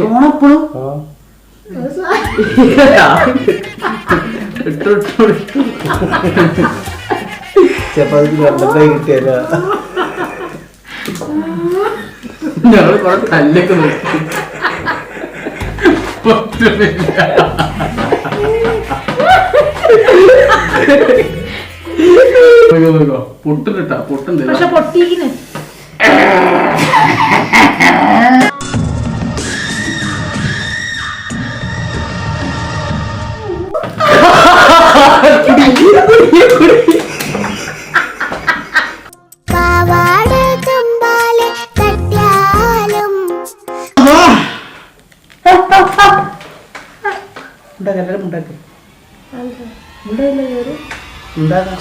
ഓണപ്പോഴും ചപ്പാത്തി കണ്ടത്തായി കിട്ടിയല്ല ഞങ്ങള് കൊറേ തല്ലൊക്കെ നോക്കി പൊട്ടിട്ടാ പൊട്ടുണ്ട് പക്ഷെ പൊട്ടിക്കുന്നു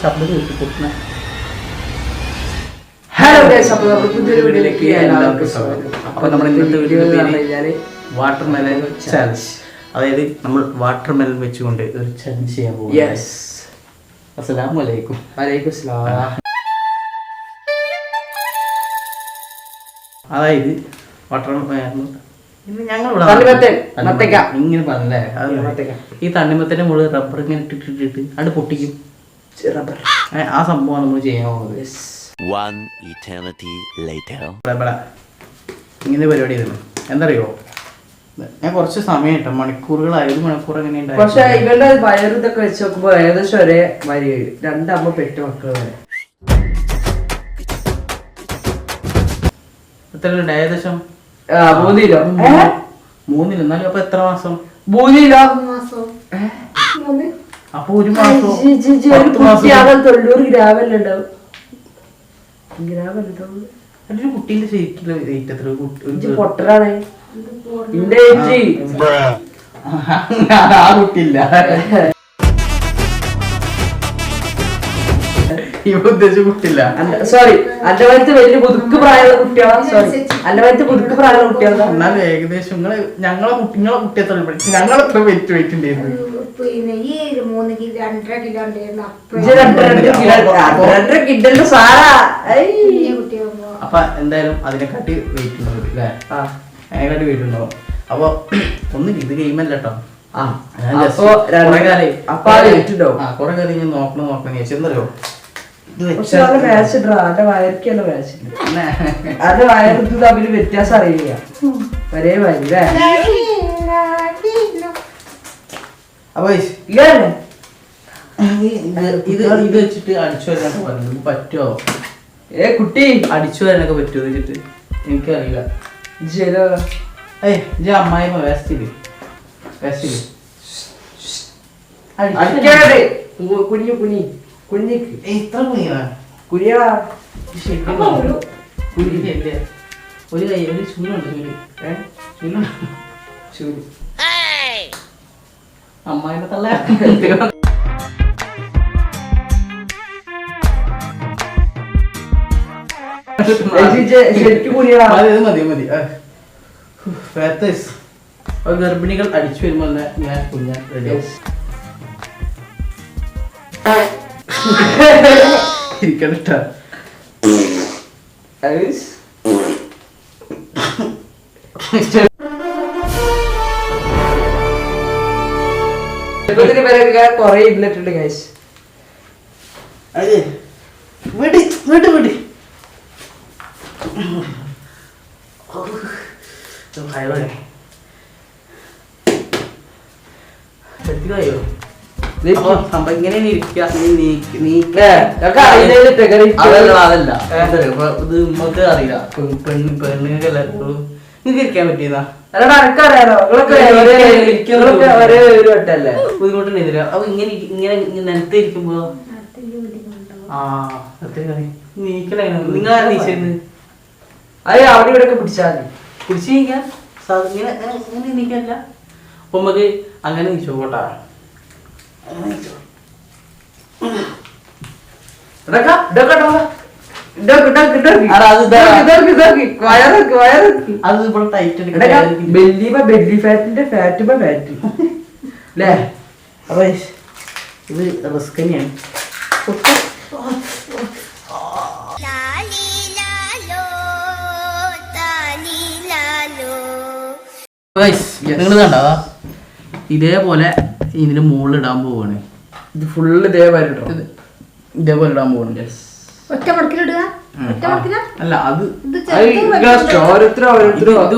ശബ്ദം കേട്ടു പൊട്ടുന്ന. ഹലോ ഗൈസ്, അപ്പോൾ നമ്മുടെ പുതിയൊരു വീഡിയോയിലേക്ക് എല്ലാവർക്കും സ്വാഗതം. അപ്പോൾ നമ്മുടെ ഇന്നത്തെ വീഡിയോയുടെ പേര് വാട്ടർ മെലൺ ചലഞ്ച്. അതായത് നമ്മൾ വാട്ടർ മെലൺ വെച്ചുകൊണ്ട് ഒരു ചലഞ്ച് ചെയ്യാൻ പോകും. യെസ്. അസ്സലാമു അലൈക്കും. വലൈക്കും അസ്സലാം. അതായത് വാട്ടർ ഇങ്ങനെ പറഞ്ഞല്ലേ, ഈ തണ്ണിമത്തന്റെ മുകളിൽ റബ്ബർ ഇങ്ങനെ ഇട്ടിട്ടിട്ട് അത് പൊട്ടിക്കും. ആ സംഭവം നമ്മൾ ചെയ്യാൻ പോകുന്നത്. ഇങ്ങനെ പരിപാടി ആയിരുന്നു. എന്തറിയോ, ഞാൻ കുറച്ച് സമയം കിട്ടും, മണിക്കൂറുകളായി. 1 മണിക്കൂർ എങ്ങനെ ഉണ്ടായി. പക്ഷെ ഇവരുടെ വയറ് ഇതൊക്കെ വെച്ച് നോക്കുമ്പോ ഏകദേശം ഒരേ വരി 2 അമ്മ പെറ്റ മക്കൾ വരെ എത്ര ഏകദേശം 3 കിലോ. 3 എന്നാലും അപ്പൊ എത്ര മാസം? 3 കിലോ. അപ്പൊ 1 മാസം തൊണ്ണൂറ് ഗ്രാമല്ലേ ഉണ്ടാവും. ഗ്രാമല്ലേ ഒരു കുട്ടീന്റെ ശരിക്കുള്ള വെയിറ്റ് എത്ര? പൊട്ടറാണ് ആ കുട്ടിയില്ല, ഉദ്ദേശിച്ച കുട്ടില്ല. സോറി, അന്റെ വയറ്റ് വലിയ പുതുക്ക് പ്രായമുള്ള കുട്ടികളാ. സോറി, അന്റെ വയറ്റ് പുതുക്ക് പ്രായമുള്ള കുട്ടികളാ. എന്നാലും ഏകദേശം ഞങ്ങളെ കുട്ടി എത്ര പഠിച്ചു? ഞങ്ങളെത്ര വെയിറ്റ് ഉണ്ടായിരുന്നു? 2 കിഡന്റെ സാറാ. അപ്പൊ എന്തായാലും അതിനെക്കാട്ടി വെയിറ്റ് ഉണ്ടാവും അല്ലേ? അതിനെക്കാട്ടി വെയിറ്റ് ഉണ്ടാവും. അപ്പൊ ഒന്നും ഇത് ഗെയിമല്ല കേട്ടോ. കൊറേ കാലം ഞാൻ നോക്കണം ചോദിച്ചെന്തറിയോ, അത് വയറ് തമ്മിൽ വ്യത്യാസം അറിയില്ല. ഒരേ വരി അപ്പൊ ഇത് വെച്ചിട്ട് അടിച്ചു വരാനൊക്കെ പറഞ്ഞു. പറ്റുമോ കുട്ടി? അടിച്ചു വരാനൊക്കെ പറ്റുമോ വെച്ചിട്ട് എനിക്കറിയില്ല. അമ്മായിമ്മ വേസ്റ്റില് കുഞ്ഞു കുഞ്ഞി കുഞ്ഞിക്ക് ഇത്ര കുഞ്ഞാ കുഞ്ഞാ കുഞ്ഞില്ലേ? ഒരു കൈ ഒരു ചൂലുണ്ട്, ചൂല് അമ്മായിമ്മ തള്ള. മതി. ഗർഭിണികൾ അടിച്ചു വരുമ്പോ ഞാൻ കുഞ്ഞാൻ റെഡി ഇരിക്കണ്ട. കൊറേ ഇരുന്നിട്ടുണ്ട് ഗൈസ്. ഇങ്ങനെ അതല്ല, ഇത് നമുക്ക് അറിയില്ല. പെണ്ണുങ്ങൾക്ക് എല്ലാവർക്കും നിങ്ങൾക്ക് ഇരിക്കാൻ പറ്റിയതാ. ബുദ്ധിമുട്ടുണ്ടായിരുന്നില്ല. അപ്പൊ ഇങ്ങനെ നിലത്ത് ഇരിക്കുമ്പോ നിങ്ങൾ നീച്ചത് അത് അവിടെ ഇവിടെ പിടിച്ചാൽ പിടിച്ച് നീക്കാൻ ഇങ്ങനെ നീക്കല്ല. അപ്പൊ നമുക്ക് അങ്ങനെ നീച്ചോ കോട്ടാ. അത് ഇവിടെ ടൈറ്റ് ബെല്ലി ഫാറ്റിന്റെ ഫാറ്റ് അല്ലേ? അപ്പൊ ഇത് റിസ്ക് തന്നെയാണ്. നിങ്ങൾ കണ്ട ഇതേപോലെ ഇതിന് മുകളിൽ ഇടാൻ പോവാണ്. ഇത് ഫുള്ള് ഇതേപോലെ ഇടാൻ പോവാണ്. ഒറ്റ മടക്കിലിടുക. അല്ല അത് ഇത്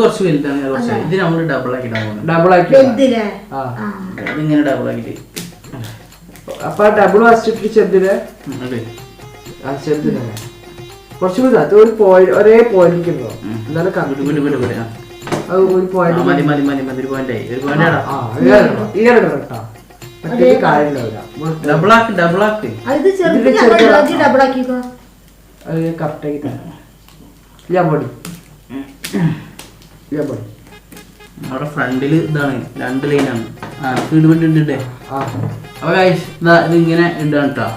കുറച്ച് വലുതാണ്. ഇത് നമ്മൾ ഡബിൾ ആക്കി ഇടാൻ പോകുന്നത്. ഡബിൾ ആക്കി വലുതില്ലേ? അതിങ്ങനെ ഡബിൾ ആക്കിട്ട് അപ്പൊ ഡബിൾ വാസിച്ചിട്ട് ചെറുതിന് ചെറുതിനെ കുറച്ച് ഒരേ പോയിന്റ് എന്നാലും അത് ഒരു പോയിന്റ് ഡബിൾ ആക്കി ഡബിൾ ആക്കി അത് ചെറുത് ഡബിൾ ആക്കിക്കോ. അത് കറക്റ്റാക്കി തരാം. ഞാൻ പൊടി അവിടെ ഫ്രണ്ടില് ഇതാണ് 2 ലൈനാണ്. ഇടുന്നുണ്ടേ. അപ്പൊ ഇത് ഇങ്ങനെ ഇടാണ് കേട്ടോ.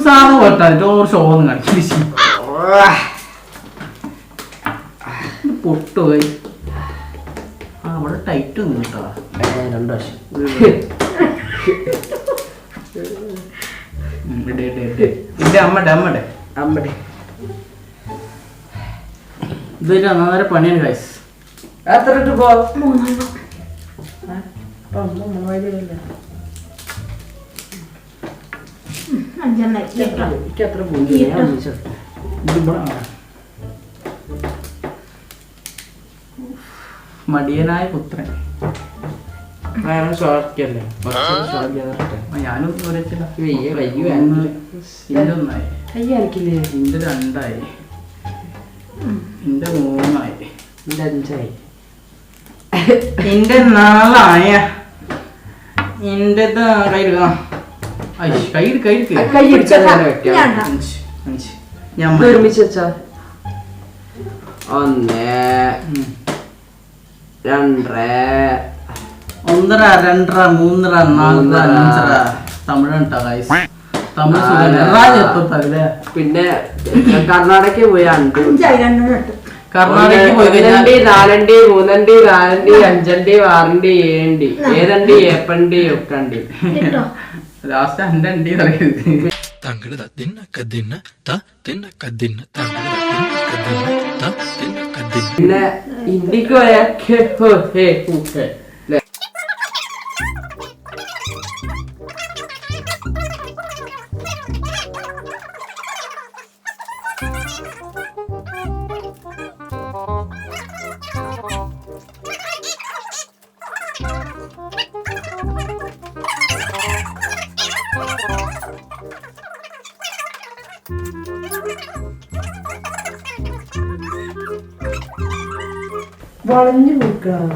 സാധനം കൊട്ടാനിട്ട് ഓരോ ഷോ ഒന്നും കാണിക്കില്ല. പൊട്ടുപോയി. അവിടെ ടൈറ്റ് ഒന്നും കേട്ടോ. 2 വർഷം അമ്മടെ ഇതൊരു അന്നേരം പണിയാണ് ഗൈസ്. എത്ര ഇട്ട് പോ? 5 എത്ര പോയി? മടിയനായ പുത്രൻ. ഞാനും ഒരച്ചില്ല. ഇന്റെ 1 ആയി, ഇന്റെ 2 ആയി, ഇന്റെ 3 ആയി, ഇന്റെ 5 ആയി, ഇന്റെ 4 ആയ, ഇന്റെ ഞാൻ ഒരുമിച്ച് വെച്ചാ 1 2 1.5 2.5 3.5 4.5 തമിഴ് പിന്നെ കർണാടക പോയി 5 കർണാടകയ്ക്ക് പോയി 1 4 3 4 5 6 7 ഏതണ്ടി ഏപ്പണ്ടി ഒക്കണ്ടി ലാസ്റ്റ് എന്റെ അണ്ടി പറയുന്നത്. തങ്ങളുടെ തിന്നക്കതിന്ന തിന്നക്കതിന്ന തങ്ങളുടെ തിന്നക്കതിന്ന പിന്നെ ഇന്ത്യക്ക് പോയ വളഞ്ഞു കൊടുക്കണം.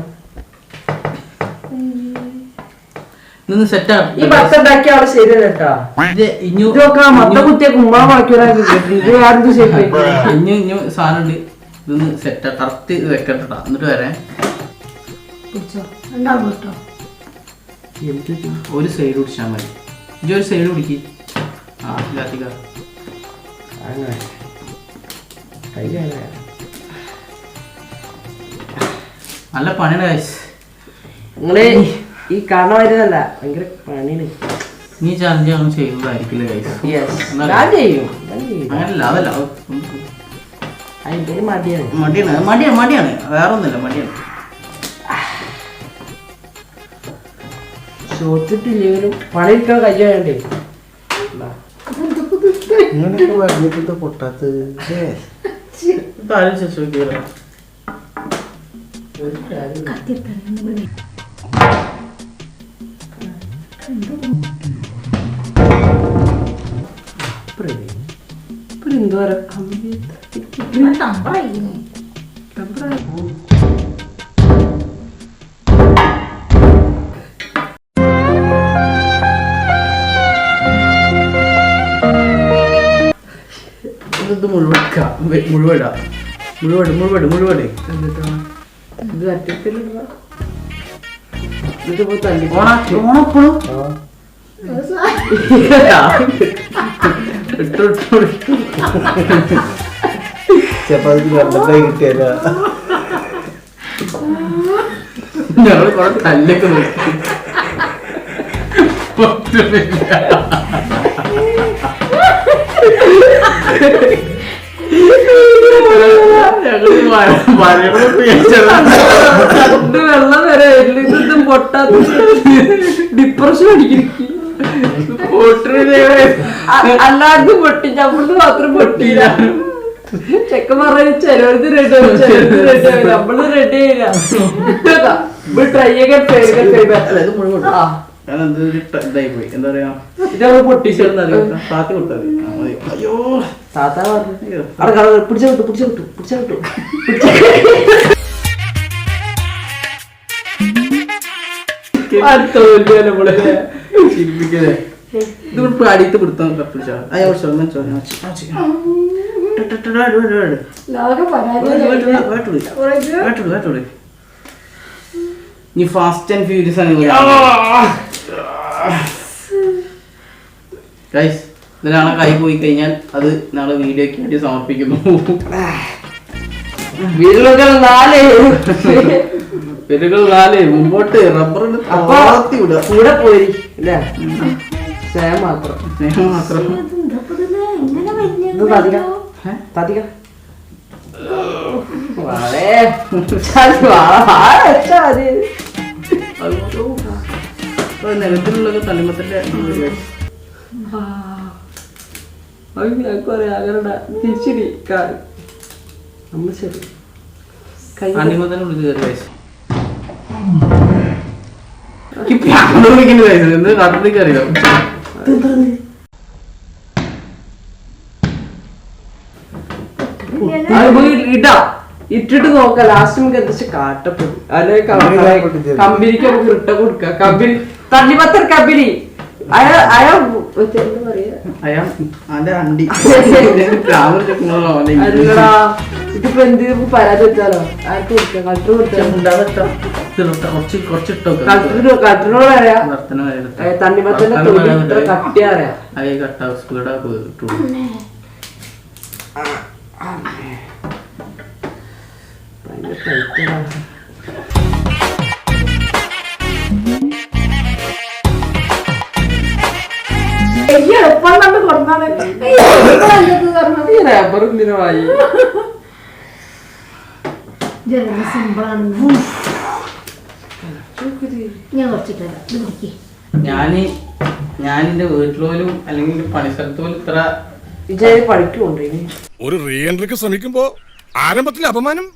ഈ ബത്തുണ്ടാക്കിയ ആള് ശരിയല്ല കേട്ടാ. ഇതൊക്കെ മൊത്തം കുത്തിയ കുമ്പാളം വളയ്ക്കൂലാക്കി ഇഞ്ഞു സാധനം ഉണ്ട്. ഇതൊന്ന് സെറ്റ് കറക്റ്റ് വെക്കട്ടാ. എന്നിട്ട് വരാൻ ഒരു സൈഡ് പിടിച്ചാൽ മതി. ഇജ്ജ് ഒരു സൈഡ് പിടിക്ക്. നല്ല പണിയാണ് ഗൈസ്. നിങ്ങള് ഈ കാണാൻ വരുന്നല്ല ഭയങ്കര പണിയാണ്. നീ ചാലഞ്ച് ഒന്നും ചെയ്യുന്നതായിരിക്കില്ല ഗൈസ്. ഞാൻ ചെയ്യും. അങ്ങനല്ല അതല്ല അതിന്റെ മടിയാണ്. മടിയാണ് വേറെ ഒന്നുമില്ല മടിയാണ്. ചോദിച്ചിട്ടില്ലെങ്കിലും പണിയിരിക്കാൻ കഴിയാണ്ടേ. ഇങ്ങനെയൊക്കെ പറഞ്ഞിട്ട് പൊട്ടാത്തത് ആലോചിച്ച് നോക്കിയാലോ. ഒരു കാര്യം എന്തോരം ഇത് മുഴുവടാ ഇത് അറ്റത്തിലുള്ള ഇതിപ്പോ തല്ലി ഓണപ്പോഴും ചപ്പാത്തിക്ക് രണ്ടെണ്ണായി കിട്ടിയാലോ. ഞങ്ങള് കൊറേ തല്ലൊക്കെ നോക്കി. വെള്ളം വരെ ഇതും പൊട്ടാത്ത ഡിപ്രഷൻ അടിക്കും. അല്ലാണ്ട് പൊട്ടി, നമ്മളത് മാത്രം പൊട്ടിയില്ല. ചെക്കൻ പറഞ്ഞ ചിലവർക്ക് റെഡി ആവും, ചിലവർക്ക് റെഡി ആവില്ല. നമ്മള് റെഡി ആയില്ല. ട്രൈ ഇതായി പോയി. എന്താ പറയാ, ഇതവള് പൊട്ടിച്ചെടുന്ന താത്തി കൊടുത്താൽ അയ്യോ താത്ത പറഞ്ഞു പിടിച്ചു കിട്ടു. ഇത് അടിയത്ത് പിടുത്താൻ പിടിച്ചാ നീ ഫാസ്റ്റ് ആൻഡ് ഫ്യൂരിയസ് ആണ്. ഗൈസ്, ഇതിലാണ് കൈ പോയി കഴിഞ്ഞാൽ അത് നാളെ വീഡിയോക്ക് വേണ്ടി സമർപ്പിക്കുന്നു. പേരുകൾ 4 മുമ്പോട്ട് റബ്ബറിന് കൂടെ പോയി സ്നേഹം മാത്രം. നിലത്തിലുള്ള തണ്ണിമത്തന്റെ തിരിച്ചിടി നമ്മൾ ശരി തണ്ണിമത്തനെ വിളിച്ച് കയറി വയസ്സ് നാട്ടിലേക്ക് അറിയാം. ഇട്ടിട്ട് നോക്ക, ലാസ്റ്റ് നമുക്ക് എന്താ കാട്ടപ്പെടും. അല്ലെ കമ്പനിക്ക് നമുക്ക് ഇട്ട കൊടുക്ക. കമ്പനി തണ്ണിമത്തൻ കമ്പനി എന്താ പറയാ, ഇതിപ്പോ എന്ത് പരാതി വെച്ചാലോ ആർക്ക് കൊടുക്കാം? കട്ടറിനോട് അറിയാം തണ്ണിമത്തന്റെ തൊലി ഇത്ര കട്ടിയാ അറിയാം. റബ്ബറിന്തിനായി ഞാനെന്റെ വീട്ടിലോലും അല്ലെങ്കിൽ പണിസ്ഥലത്ത് പോലും ഇത്ര വിജയ് പഠിക്കുന്നുണ്ട്. ഒരു റീ എൻട്രിക്ക് ശ്രമിക്കുമ്പോ ആരംഭത്തിൽ അപമാനം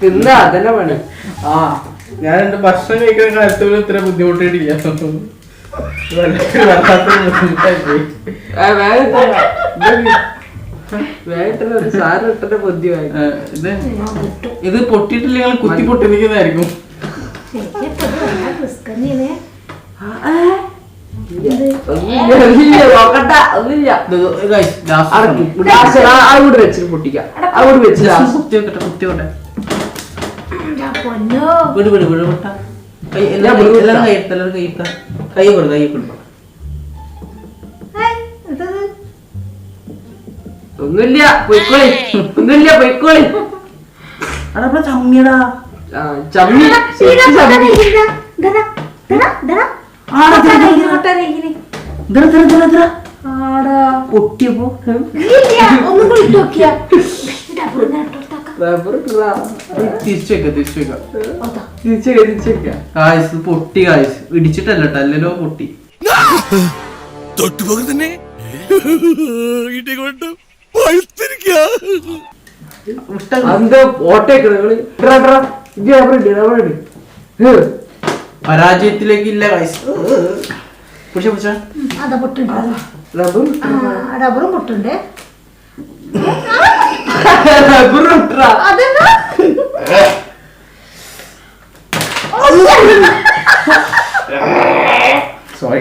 തിന്ന അതന്നെ പണി. ഞാൻ എന്റെ ഭക്ഷണം കഴിക്കുന്ന കാലത്ത് പോലും ഇത്ര ബുദ്ധിമുട്ടിയിട്ടില്ല. ഇത് പൊട്ടിയിട്ടില്ല, കുത്തി പൊട്ടിരിക്കുന്നതായിരിക്കും. വെച്ചിട്ട് പൊട്ടിക്കാം. അവിടെ വെച്ച് കുത്തി വെക്കട്ടെ, കുത്തി വെക്കട്ടെ. വിട് വിട് വിട് വിട്ട എല്ലാവരും കൈ കൊടുക്കും. ഒന്നുമില്ല, പൊയ്ക്കോളി. ഒന്നുമില്ല, പൊയ്ക്കോളി. അടപ്പ ചമ്മിയടാ, ചമ്മി ആടാ പൊട്ടിയപ്പോ ഒന്നും കൂടി ഇട്ട് നോക്കിയാ ഡബർ ഇങ്ങനെ ഇട്ടോട്ടാക്കാം. റബ്ബർ തിരിച്ചേക്ക തിരിച്ചേക്ക അതാ. തിരിച്ചേക്ക കായ്സ് പൊട്ടി കായ്സ് ഇടിച്ചിട്ടല്ല കേട്ടോ അല്ലല്ലോ പൊട്ടി തൊട്ടുപോകെ തന്നെ ഇടികൊണ്ട് പഴുത്തിരിക്കുക. അന്ത ഓട്ടേക്ക് പരാജയത്തിലേക്ക് ഇല്ല കായ്സ് പിടിച്ച പിടിച്ച അതാ പൊട്ടുണ്ട്. റബ്ബർ ഡബറും പൊട്ടുണ്ട്. റബ്ബർ ഇട്ടാ അതെന്നാ സോറി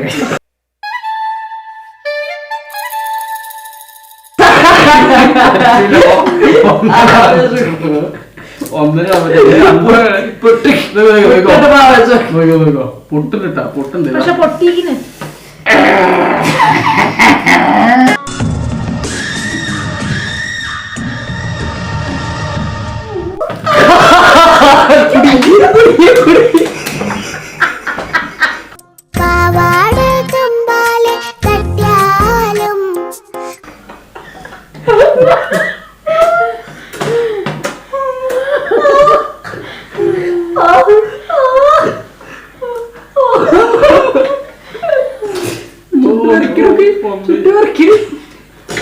പൊട്ടിട്ടാ പൊട്ടുണ്ട് പക്ഷെ പൊട്ടിക്കുന്നു. പാവാട കമ്പാലെ തട്ടിയാലും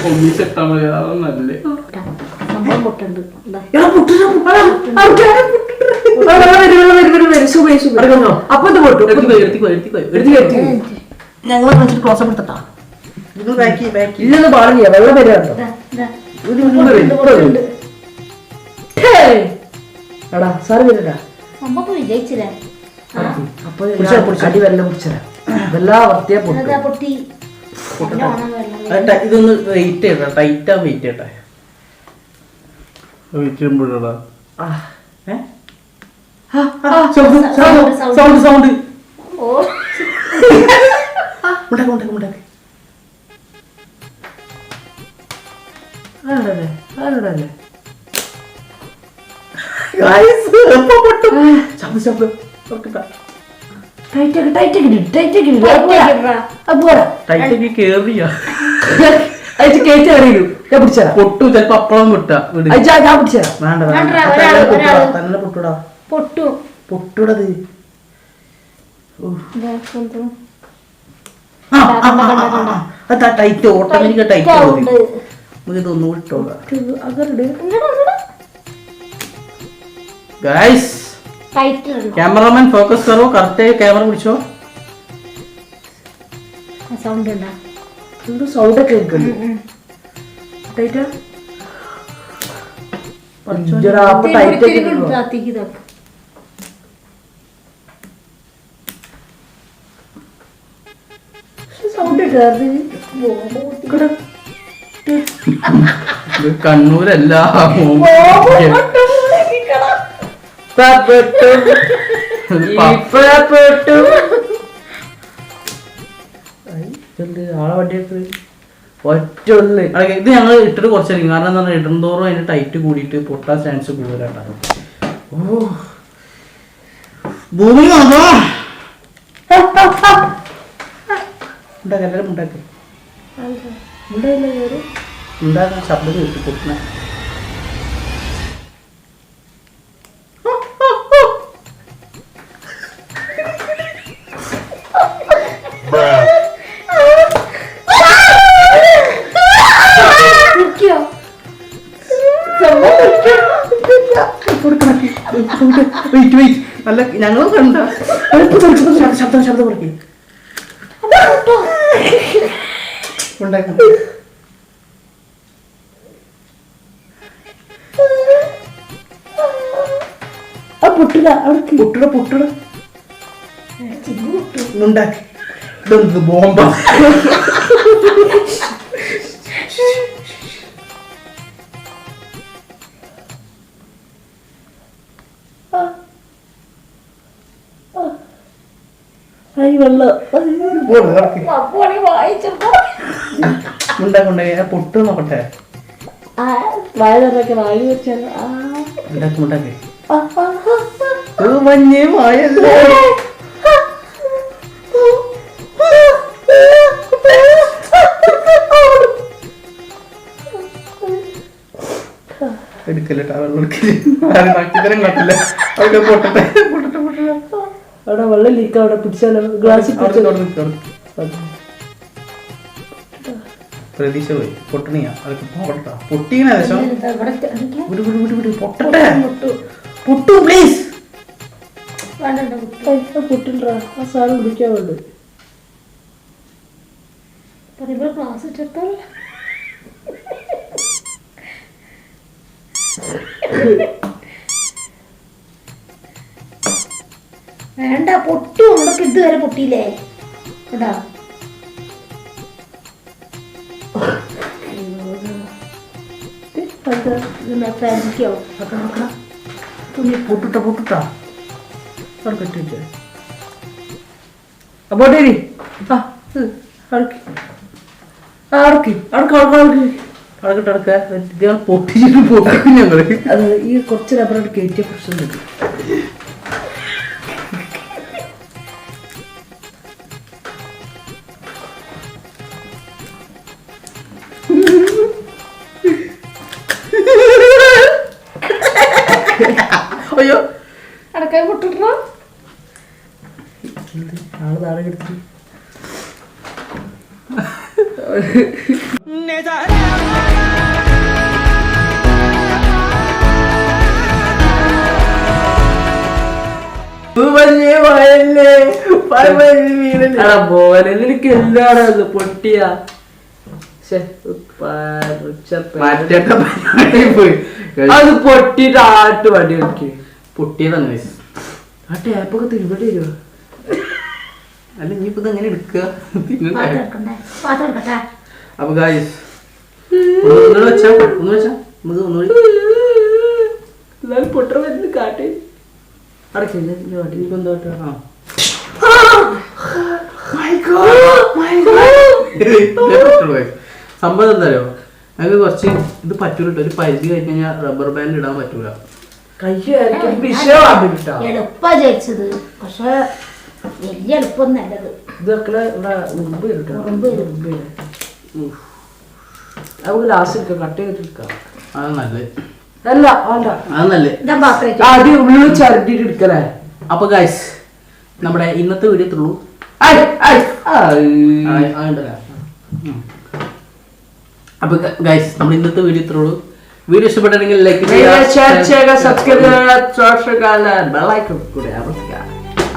ഒന്നിച്ചിട്ടാ മതി അതാണ് നല്ലേ സംഭവം പൊട്ടുണ്ട്. ഇതാ. അപ്പൊ ഇത് പൊട്ടു ഞങ്ങളെ ക്ലോസ് എടുത്തട്ടാ നിങ്ങൾ ബാക്കി ബാക്കി ഇല്ലെന്ന് പറഞ്ഞ വെള്ളം വരാണ്ടോ ഇതാ, ഇതാ. പൊട്ടുണ്ട് എടാ സാറ് വരടാ സംഭവം വിജയിച്ചില്ലേ? അപ്പൊ അടി വെള്ളം കുടിച്ചരാ വെല്ലാ വർത്തിയാ പൊട്ടു അതാ പൊട്ടി. നല്ലോണം വെള്ളം. ഇതൊന്ന് വെയിറ്റ് ചെയ്യട്ടെ ടൈറ്റാ വെയിറ്റ് ചെയ്യട്ടെ വെയിറ്റുമ്പോഴാ സൗണ്ട് സൗണ്ട് ഓ ഉണ്ടാക്കി ഉണ്ടാക്കി ഉണ്ടാക്കി ആണല്ലേ ആണല്ലേ ടൈറ്റൊക്കെ കേറിയാ കേറ്റി അറിയൂ ഞാൻ പിടിച്ചരാ പൊട്ടു ചിലപ്പോ അപ്പളം വിട്ടാ വിട് ഞാൻ പിടിച്ചരാ വേണ്ട വേണ്ട, വേണ്ട ഒരാള്, തന്നെ പൊട്ടുടാ, ഒരാള്. തന്നെ പൊട്ടുടാ പൊട്ടു. പൊട്ടുടത് ഇതാ, കൊണ്ടു. അതാ ടൈറ്റ് ഓട്ടോമാറ്റിക് ടൈറ്റ് ഉണ്ട്. നമുക്ക് ഇതൊന്നും ഇട്ടോളാം ഇങ്ങട് ഇങ്ങട്. ഗൈസ് ടൈറ്റ് ഇടണം. ക്യാമറമാൻ ഫോക്കസ് കറോ കറക്റ്റ് ക്യാമറ പിടിച്ചോ സൗണ്ട് ഉണ്ടാ. സൗണ്ട് ഒക്കെ കേൾക്കുന്നു ടൈറ്റാ അപ്പൊ ടൈറ്റ് രാത്രിക്ക് ഇതാക്കും. സൗണ്ട് ഇത് കണ്ണൂരല്ല ആളെ വണ്ടിയെടുത്ത് ഒറ്റ ഒന്ന് ഇത് ഞങ്ങൾ ഇട്ടിട്ട് കുറച്ചായിരിക്കും കാരണം എന്താ പറഞ്ഞാൽ ഇടുന്തോറും അതിന് ടൈറ്റ് കൂടിയിട്ട് പൊട്ടാൻ ചാൻസ് കൂടുതലായിട്ടാണ് ഓ ഭൂമി ഉണ്ടാക്കി എല്ലാവരും ഉണ്ടാക്കി ഉണ്ടാക്കാൻ ശബ്ദം കേട്ടു പൊട്ടണ അല്ല ഞങ്ങൾ കണ്ട ശബ്ദം ശബ്ദം കുറയ്ക്കും ഉണ്ടാക്കി പൊട്ടില്ല പൊട്ടുട പൊട്ടുട ഉണ്ടാക്കി ഇതെന്ത് ബോംബ ഉണ്ടാക്കി പൊട്ടു നോക്കട്ടെ വയറൊക്കെ വാങ്ങി വെച്ചാൽ ഉണ്ടാക്കി ഉണ്ടാക്കി മഞ്ഞേ മായല്ലേ എടുക്കല്ലേട്ടാ വെള്ളം എടുക്കല് നക്ഷത്രം കട്ടില്ല അതൊക്കെ പൊട്ടട്ടെ പൊട്ടട്ടെ പൊട്ടട്ടെ അവിടെ വെള്ളം ലീക്ക് അവിടെ പിടിച്ചാലോ ഗ്ലാസ്സിൽ പ്രതീക്ഷ പോയി പൊട്ടണിയാ അതൊക്കെ പോകട്ടാ പൊട്ടീന ഏകദേശം ഇവിടെ ഇരിക്ക്. വിട് വിട് വിട് വിട് പൊട്ടട്ടെ മുട്ടു. പൊട്ടു പ്ലീസ് വേണ്ട മുട്ടു. പൊട്ടിണ്ടാ ആ സാധനം പിടിക്കാൻ വേണ്ട പറയുമ്പോൾ ക്ലാസ് വെച്ചെടുത്തോളൂ. വേണ്ട പൊട്ടു നമ്മളൊക്കെ ഇതുവരെ പൊട്ടിയില്ലേ കേട്ടാ ഫാനിക്കാവും അപ്പൊ നോക്കണം പൊട്ടുട്ടാ പൊട്ടുട്ടാ അവിടെ കെട്ടിട്ട് അപ്പോട്ടേ ആ അടക്കി അടക്കി അടക്ക അടക്കി അടക്കട്ടെ അടക്ക ഇയാൾ പൊട്ടിച്ചിട്ട് പൊട്ടിക്കും ഞങ്ങള് അത് ഈ കുറച്ച് റബ്ബറായിട്ട് കയറ്റിയ പ്രശ്നം കിട്ടും അയ്യോ അടക്കാൻ പൊട്ടിട്ടോ ആള് താഴെ കിടത്തി നിനക്ക് എല്ലാടാ പൊട്ടിയാ അത് പൊട്ടിട്ട് ആട്ട് വണ്ടി കളിക്ക് പൊട്ടിയതാണ് ആ ടാപ്പൊക്കെ തിരുവടി വരുമോ അല്ല ഇനിയിപ്പോ ഇത് എങ്ങനെ എടുക്കുക പാത്രം എടുക്കണ്ടേ പാത്രം എടുക്കട്ടെ അപ്പൊ ഗായ്സ് ഒന്നുകൂടെ വെച്ചാ നമുക്ക് ഒന്നുകൂടി എന്നാലും പൊട്ട വരുന്ന കാട്ടെ അടക്കില്ല ഇനിയിപ്പോ എന്താ ആ സംഭവം എന്തായാലും ഞങ്ങൾക്ക് കുറച്ച് ഇത് പറ്റൂല ട്ടോ. ഒരു പരിധി കഴിഞ്ഞ് കഴിഞ്ഞാൽ റബ്ബർ ബാൻഡ് ഇടാൻ പറ്റൂല കയ്യായിരിക്കും വിഷയമാ എളുപ്പാ ജയിച്ചത് പക്ഷെ വലിയ എളുപ്പമൊന്നല്ലത് ഇതൊക്കെ ഇവിടെ മുമ്പ് എടുക്കാം ഉറുമ്പ് വരും. നമുക്ക് ലാസ്റ്റ് എടുക്കാം കട്ട് ചെയ്തിട്ട് അത് നല്ലത് അല്ല വേണ്ട അത് നല്ലത് ഞാൻ പാത്രം ആദ്യം ഉള്ളിൽ ചരട്ടിട്ട് എടുക്കലേ അപ്പൊ ഗായ്സ് നമ്മുടെ ഇന്നത്തെ വീഡിയോ എത്തുള്ളൂ അപ്പൊ ഗായ്സ് നമ്മുടെ ഇന്നത്തെ വീഡിയോ എത്തുള്ളൂ വീഡിയോ ഇഷ്ടപ്പെട്ടെങ്കിൽ ലൈക്ക്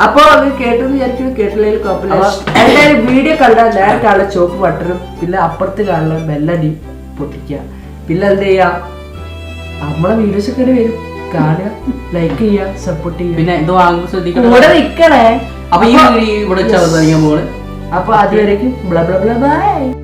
അപ്പൊ അത് കേട്ടെന്ന് വിചാരിച്ചു കേട്ടില്ലെങ്കിൽ കുഴപ്പമില്ല എല്ലാവരും വീഡിയോ കണ്ടാൽ നേരെ കാണുന്ന ചോപ്പ് ബട്ടറും പിന്നെ അപ്പുറത്ത് കാണുന്ന ബെല്ലടി പൊട്ടിക്കുക പിന്നെ എന്ത് ചെയ്യാ നമ്മളെ വീഡിയോസ് ഒക്കെ വരും കാണുക ലൈക്ക് ചെയ്യുക സപ്പോർട്ട് ചെയ്യുക പിന്നെ ഇത് വാങ്ങുമ്പോൾ ശ്രദ്ധിക്കണം കൂടെ നിക്കണേ അപ്പൊ ഈ വീഡിയോ ഇവിടെ വെച്ച് അവസാനിക്കാൻ പോകണം അപ്പൊ അതുവരേക്കും ബൈ